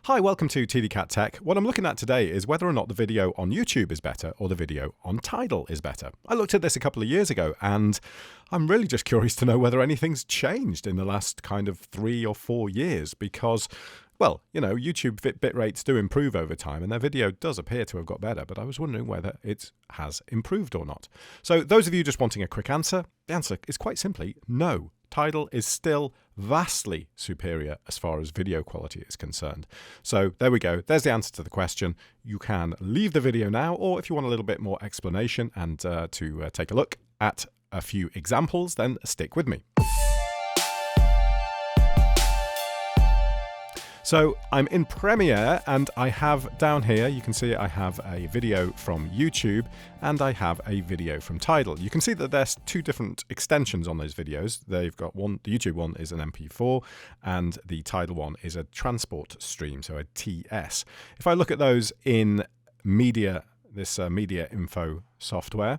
Hi, welcome to TDCat Tech. What I'm looking at today is whether or not the video on YouTube is better or the video on Tidal is better. I looked at this a couple of years ago and I'm really just curious to know whether anything's changed in the last kind of 3 or 4 years because, well, you know, YouTube bit rates do improve over time and their video does appear to have got better, but I was wondering whether it has improved or not. So those of you just wanting a quick answer, the answer is quite simply no. Tidal is still vastly superior as far as video quality is concerned. So there we go. There's the answer to the question. You can leave the video now, or if you want a little bit more explanation and to take a look at a few examples, then stick with me. So I'm in Premiere and I have down here, you can see I have a video from YouTube and I have a video from Tidal. You can see that there's two different extensions on those videos. They've got one, the YouTube one is an MP4 and the Tidal one is a transport stream, so a TS. If I look at those in media, this media info software,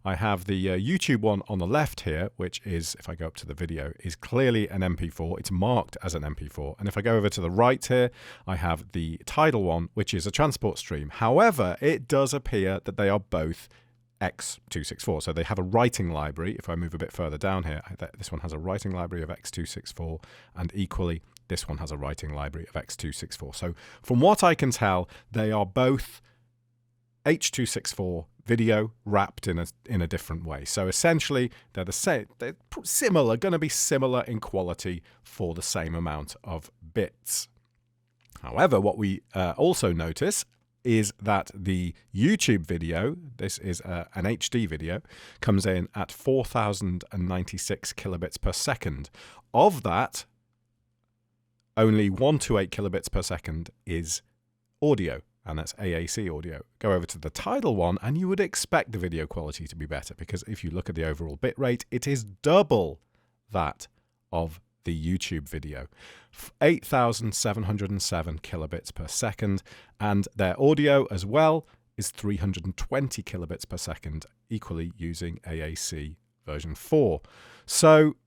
I have the YouTube one on the left here, which is, if I go up to the video, is clearly an MP4. It's marked as an MP4. And if I go over to the right here, I have the Tidal one, which is a transport stream. However, it does appear that they are both X264. So they have a writing library. If I move a bit further down here, this one has a writing library of X264, and equally, this one has a writing library of X264. So from what I can tell, they are both H.264 video wrapped in a different way. So essentially, they're the same. They're similar, going to be similar in quality for the same amount of bits. However, what we also notice is that the YouTube video, this is an HD video, comes in at 4,096 kilobits per second. Of that, only 128 kilobits per second is audio. And that's AAC audio. Go over to the Tidal one and you would expect the video quality to be better because if you look at the overall bit rate, it is double that of the YouTube video. 8,707 kilobits per second, and their audio as well is 320 kilobits per second, equally using AAC version 4. So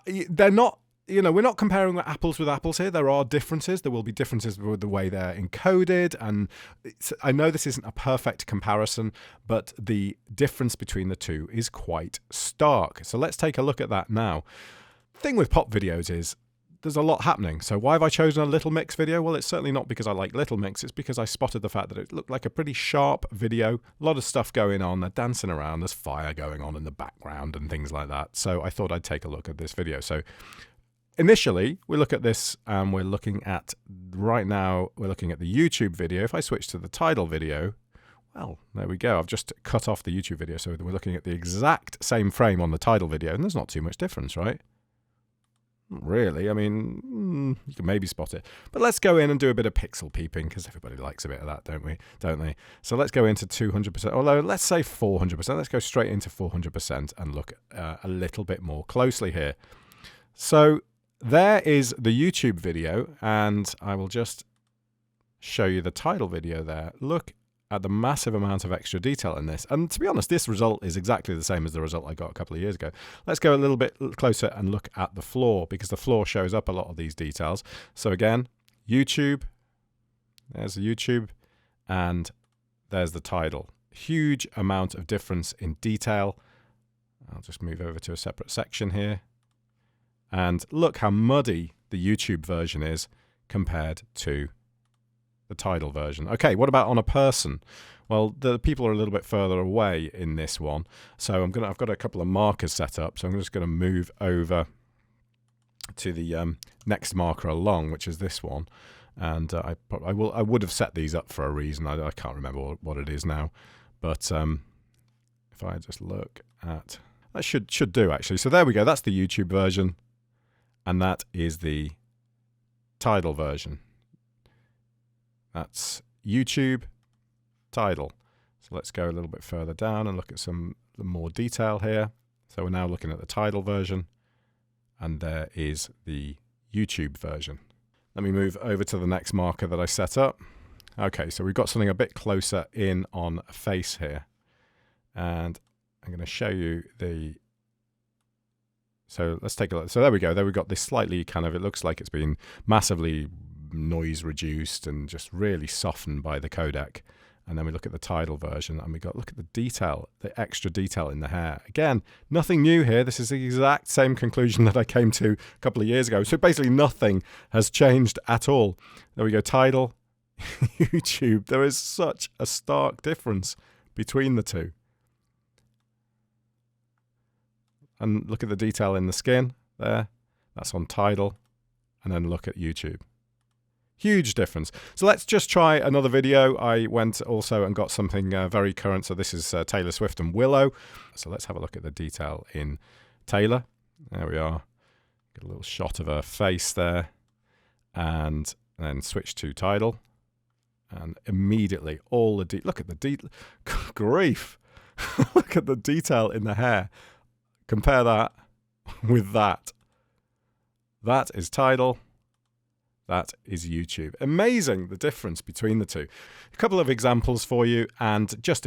they're not, you know, we're not comparing apples with apples here. There are differences. There will be differences with the way they're encoded. And I know this isn't a perfect comparison, but the difference between the two is quite stark. So let's take a look at that now. The thing with pop videos is there's a lot happening. So why have I chosen a Little Mix video? Well, it's certainly not because I like Little Mix. It's because I spotted the fact that it looked like a pretty sharp video. A lot of stuff going on. They're dancing around. There's fire going on in the background and things like that. So I thought I'd take a look at this video. So initially, we look at this and we're looking at, right now, we're looking at the YouTube video. If I switch to the Tidal video, well, there we go. I've just cut off the YouTube video. So we're looking at the exact same frame on the Tidal video, and there's not too much difference, right? Not really. I mean, you can maybe spot it. But let's go in and do a bit of pixel peeping, because everybody likes a bit of that, don't they? So let's go into 200%, although let's say 400%. Let's go straight into 400% and look a little bit more closely here. So there is the YouTube video, and I will just show you the Tidal video there. Look at the massive amount of extra detail in this. And to be honest, this result is exactly the same as the result I got a couple of years ago. Let's go a little bit closer and look at the floor, because the floor shows up a lot of these details. So again, YouTube, there's the YouTube, and there's the Tidal. Huge amount of difference in detail. I'll just move over to a separate section here. And look how muddy the YouTube version is compared to the Tidal version. Okay, what about on a person? Well, the people are a little bit further away in this one. So I've got a couple of markers set up. So I'm just going to move over to the next marker along, which is this one. And I would have set these up for a reason. I can't remember what it is now. But if I just look at, that should do actually. So there we go. That's the YouTube version. And that is the Tidal version. That's YouTube, Tidal. So let's go a little bit further down and look at some more detail here. So we're now looking at the Tidal version, and there is the YouTube version. Let me move over to the next marker that I set up. Okay, so we've got something a bit closer in on a face here. And I'm going to show you the... So let's take a look. So there we go. There we've got this slightly kind of, it looks like it's been massively noise reduced and just really softened by the codec. And then we look at the Tidal version and we got, look at the detail, the extra detail in the hair. Again, nothing new here. This is the exact same conclusion that I came to a couple of years ago. So basically nothing has changed at all. There we go, Tidal, YouTube. There is such a stark difference between the two. And look at the detail in the skin there. That's on Tidal. And then look at YouTube. Huge difference. So let's just try another video. I went also and got something very current. So this is Taylor Swift and Willow. So let's have a look at the detail in Taylor. There we are. Get a little shot of her face there. And then switch to Tidal. And immediately all the look at the detail. Grief. Look at the detail in the hair. Compare that with that. That is Tidal. That is YouTube. Amazing, the difference between the two. A couple of examples for you and just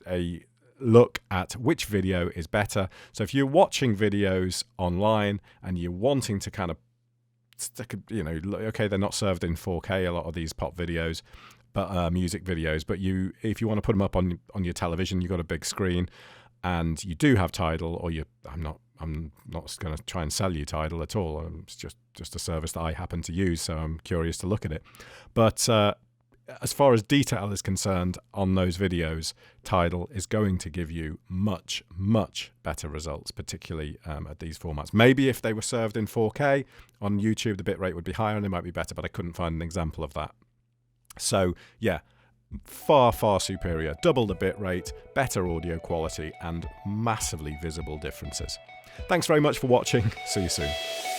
a look at which video is better. So if you're watching videos online and you're wanting to kind of stick, you know, okay, they're not served in 4K, a lot of these pop videos, but music videos, but if you want to put them up on your television, you've got a big screen and you do have Tidal, or I'm not going to try and sell you Tidal at all. It's just a service that I happen to use, so I'm curious to look at it. But as far as detail is concerned on those videos, Tidal is going to give you much, much better results, particularly at these formats. Maybe if they were served in 4K on YouTube, the bitrate would be higher and they might be better, but I couldn't find an example of that. So yeah, far, far superior. Double the bitrate, better audio quality, and massively visible differences. Thanks very much for watching. See you soon.